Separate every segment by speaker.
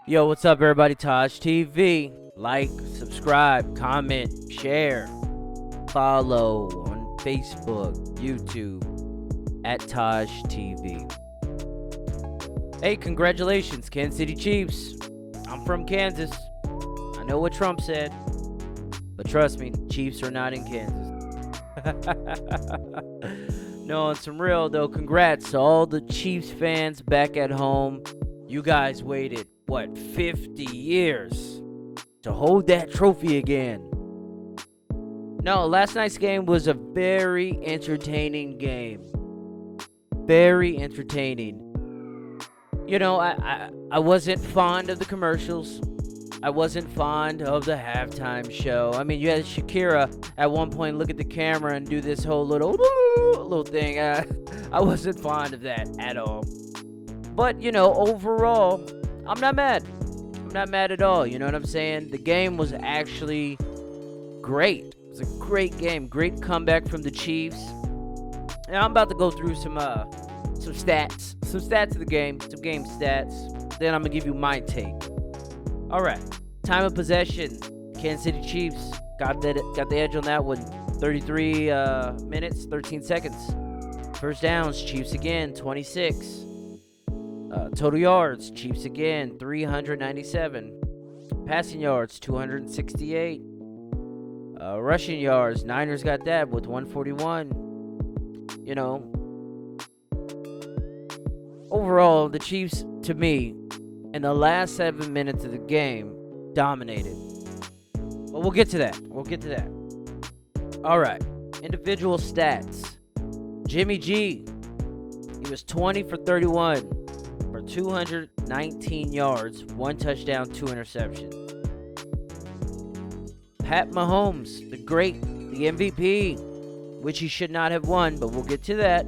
Speaker 1: Yo, what's up, everybody? Taj TV. Like, subscribe, comment, share, follow on Facebook, YouTube at Taj TV. Hey, congratulations, Kansas City Chiefs. I'm from Kansas. I know what Trump said, but trust me, Chiefs are not in Kansas. No, on some real though, congrats to all the Chiefs fans back at home. You guys waited, 50 years to hold that trophy again. No, last night's game was a very entertaining game. Very entertaining. You know, I wasn't fond of the commercials. I wasn't fond of the halftime show. I mean, you had Shakira at one point look at the camera and do this whole little thing. I wasn't fond of that at all. But, you know, overall, I'm not mad. I'm not mad at all. You know what I'm saying? The game was actually great. It was a great game. Great comeback from the Chiefs. And I'm about to go through some stats. Some stats of the game. Some game stats. Then I'm going to give you my take. All right. Time of possession. Kansas City Chiefs got the edge on that one. 33 minutes, 13 seconds. First downs, Chiefs again, 26. Total yards, Chiefs again, 397. Passing yards, 268. Rushing yards, Niners got that with 141. You know, overall, the Chiefs, to me, in the last 7 minutes of the game, dominated. But we'll get to that. All right. Individual stats. Jimmy G, he was 20 for 31 for 219 yards, 1 touchdown, 2 interceptions. Pat Mahomes, the great, the MVP, which he should not have won, but we'll get to that.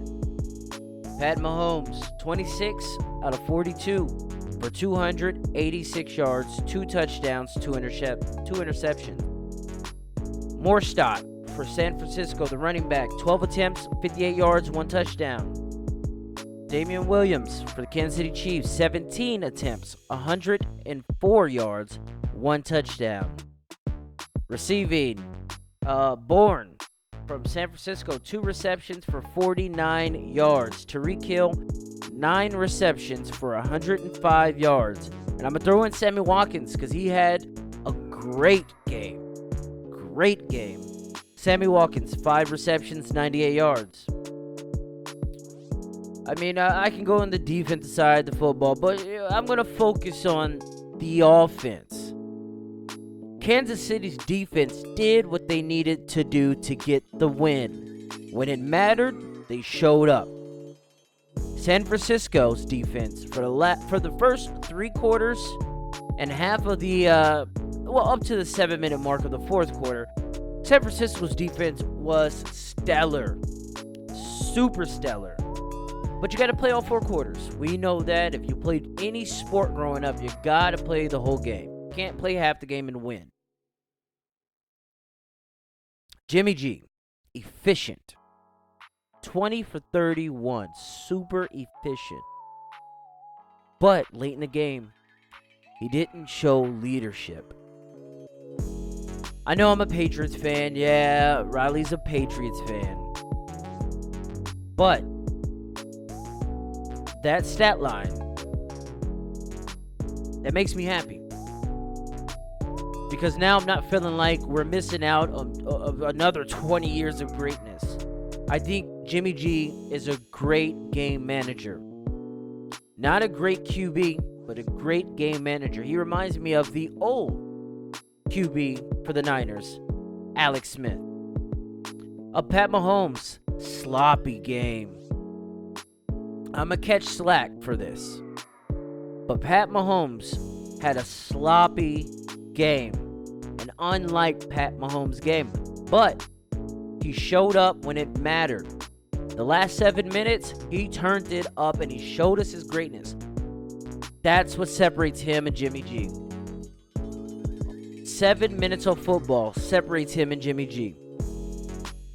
Speaker 1: Pat Mahomes, 26 out of 42 for 286 yards, 2 touchdowns, 2 interceptions. Morstadt for San Francisco, the running back, 12 attempts, 58 yards, 1 touchdown. Damian Williams for the Kansas City Chiefs, 17 attempts, 104 yards, 1 touchdown. Receiving, Bourne from San Francisco, 2 receptions for 49 yards. Tyreek Hill, 9 receptions for 105 yards. And I'm going to throw in Sammy Watkins because he had a great game. Great game. Sammy Watkins, 5 receptions, 98 yards. I mean, I can go on the defensive side of the football, but I'm going to focus on the offense. Kansas City's defense did what they needed to do to get the win. When it mattered, they showed up. San Francisco's defense for the first 3 quarters and half of the up to the 7-minute mark of the 4th quarter, San Francisco's defense was stellar. Super stellar. But you got to play all 4 quarters. We know that. If you played any sport growing up, you got to play the whole game. You can't play half the game and win. Jimmy G, efficient. 20 for 31. Super efficient. But late in the game, he didn't show leadership. I know I'm a Patriots fan. Yeah, Riley's a Patriots fan. But that stat line, that makes me happy. Because now I'm not feeling like we're missing out on another 20 years of greatness. I think Jimmy G is a great game manager. Not a great QB, but a great game manager. He reminds me of the old QB for the Niners, Alex Smith. Pat Mahomes, sloppy game. I'm going to catch slack for this. But Pat Mahomes had a sloppy game. And unlike Pat Mahomes' game. But he showed up when it mattered. The last 7 minutes, he turned it up and he showed us his greatness. That's what separates him and Jimmy G. 7 minutes of football separates him and Jimmy G.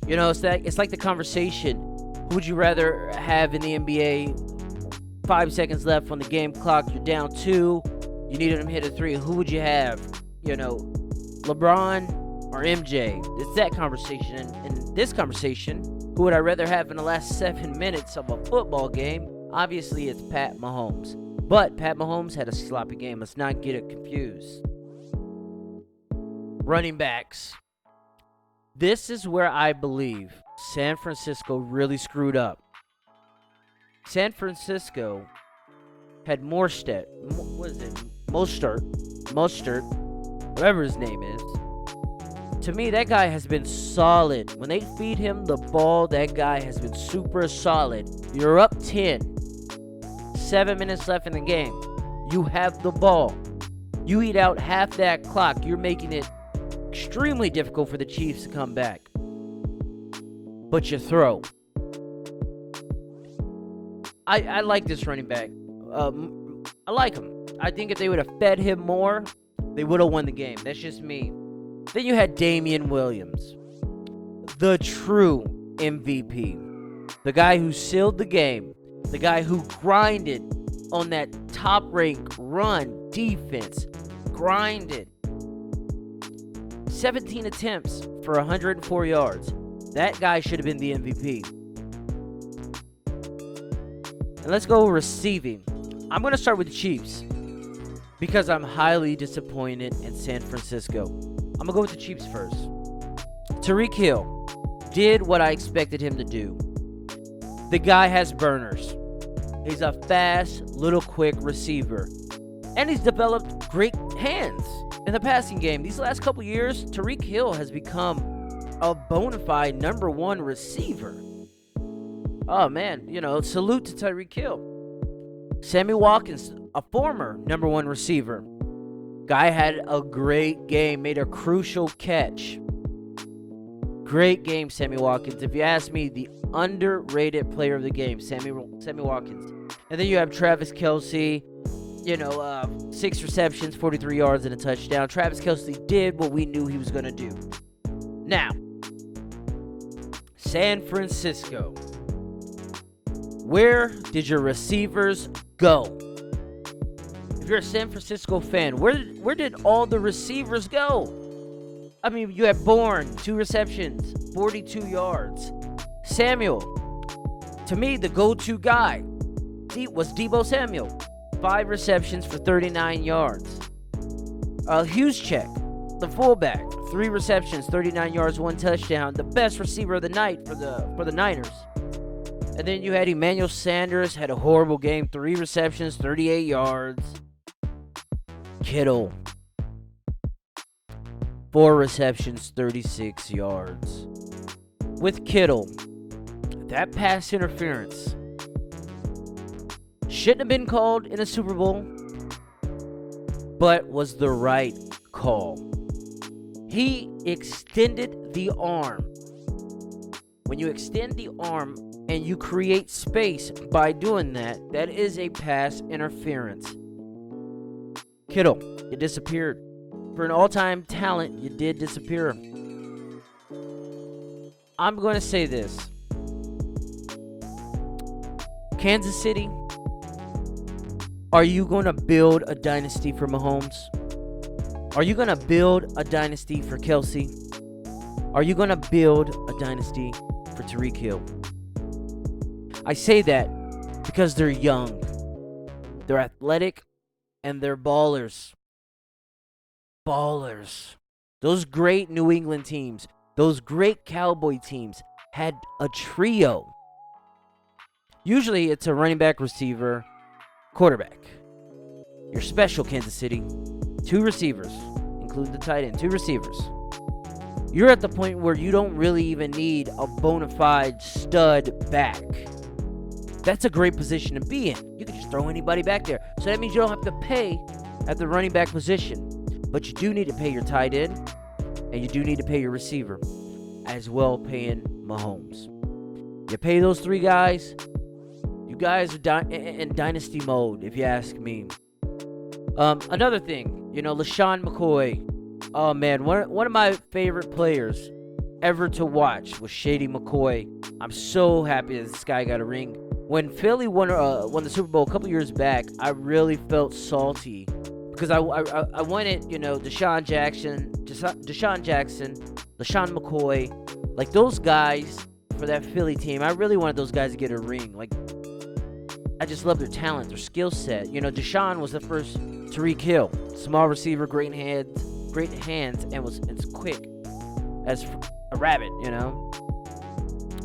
Speaker 1: You know, it's like the conversation. Who would you rather have in the NBA? 5 seconds left on the game clock. You're down 2. You needed him to hit a three. Who would you have? You know, LeBron or MJ? It's that conversation. And in this conversation, who would I rather have in the last 7 minutes of a football game? Obviously, it's Pat Mahomes. But Pat Mahomes had a sloppy game. Let's not get it confused. Running backs. This is where I believe San Francisco really screwed up. San Francisco had Mostert, whatever his name is. To me, that guy has been solid. When they feed him the ball, that guy has been super solid. You're up 10. 7 minutes left in the game. You have the ball. You eat out half that clock. You're making it extremely difficult for the Chiefs to come back. But you throw. I like this running back. I like him. I think if they would have fed him more, they would have won the game. That's just me. Then you had Damian Williams, the true MVP. The guy who sealed the game. The guy who grinded on that top-ranked run defense. Grinded. 17 attempts for 104 yards. That guy should have been the MVP. And let's go receiving. I'm going to start with the Chiefs because I'm highly disappointed in San Francisco. I'm going to go with the Chiefs first. Tyreek Hill did what I expected him to do. The guy has burners. He's a fast, little quick receiver. And he's developed great hands in the passing game. These last couple years, Tyreek Hill has become a bona fide number one receiver. Oh, man, salute to Tyreek Hill. Sammy Watkins, a former number one receiver. Guy had a great game, made a crucial catch. Great game, Sammy Watkins. If you ask me, the underrated player of the game, Sammy Watkins. And then you have Travis Kelce, 6 receptions, 43 yards, and a touchdown. Travis Kelce did what we knew he was going to do. Now, San Francisco. Where did your receivers go? If you're a San Francisco fan, where did all the receivers go? I mean, you had Bourne, 2 receptions, 42 yards. Samuel, to me, the go-to guy was Deebo Samuel, 5 receptions for 39 yards. Juszczyk, the fullback, 3 receptions, 39 yards, 1 touchdown. The best receiver of the night for the Niners. And then you had Emmanuel Sanders, had a horrible game, 3 receptions, 38 yards. Kittle, 4 receptions, 36 yards. With Kittle, that pass interference shouldn't have been called in a Super Bowl, but was the right call. He extended the arm. When you extend the arm and you create space by doing that, that is a pass interference. Kittle, you disappeared. For an all-time talent, you did disappear. I'm going to say this. Kansas City, are you going to build a dynasty for Mahomes? Are you going to build a dynasty for Kelce? Are you going to build a dynasty for Tyreek Hill? I say that because they're young, they're athletic, and they're ballers. Ballers. Those great New England teams, those great Cowboy teams had a trio. Usually it's a running back, receiver, quarterback. Your special Kansas City, 2 receivers, include the tight end, 2 receivers. You're at the point where you don't really even need a bona fide stud back. That's a great position to be in. You can just throw anybody back there. So that means you don't have to pay at the running back position. But you do need to pay your tight end, and you do need to pay your receiver, as well paying Mahomes. You pay those 3 guys, you guys are in dynasty mode, if you ask me. Another thing, LaShawn McCoy. Oh, man, one of my favorite players ever to watch was Shady McCoy. I'm so happy that this guy got a ring. When Philly won the Super Bowl a couple years back, I really felt salty because I wanted, you know, Deshaun Jackson, LaShawn McCoy, like those guys for that Philly team. I really wanted those guys to get a ring. Like, I just love their talent, their skill set. You know, Deshaun was the first Tyreek Hill, small receiver, great hands, and was as quick as a rabbit. You know,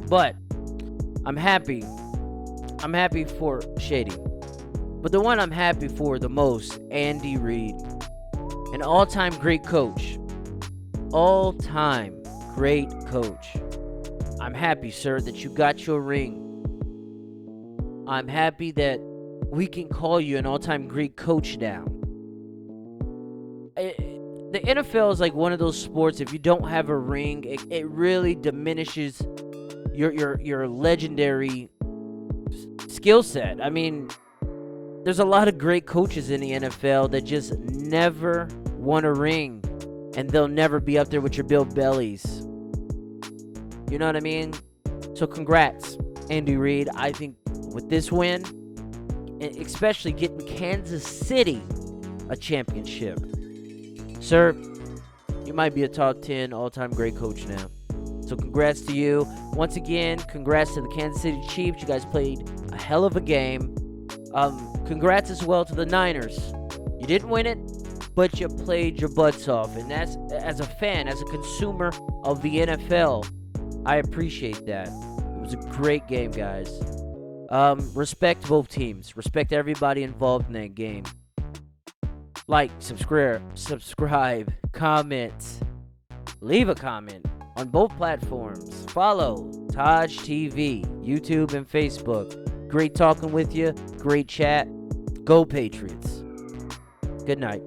Speaker 1: but I'm happy. I'm happy for Shady. But the one I'm happy for the most, Andy Reid. An all-time great coach. All-time great coach. I'm happy, sir, that you got your ring. I'm happy that we can call you an all-time great coach now. The NFL is like one of those sports, if you don't have a ring, it really diminishes your legendary skill set. I mean, there's a lot of great coaches in the NFL that just never won a ring, and they'll never be up there with your Bill Bellies. You know what I mean? So congrats, Andy Reid. I think with this win, and especially getting Kansas City a championship, sir, you might be a top 10 all-time great coach now. So congrats to you. Once again, congrats to the Kansas City Chiefs. You guys played a hell of a game. Congrats as well to the Niners. You didn't win it, but you played your butts off. And that's, as a fan, as a consumer of the NFL, I appreciate that. It was a great game, guys. Respect both teams. Respect everybody involved in that game. Like, subscribe, comment, leave a comment on both platforms. Follow Taj TV, YouTube and Facebook. Great talking with you. Great chat. Go Patriots. Good night.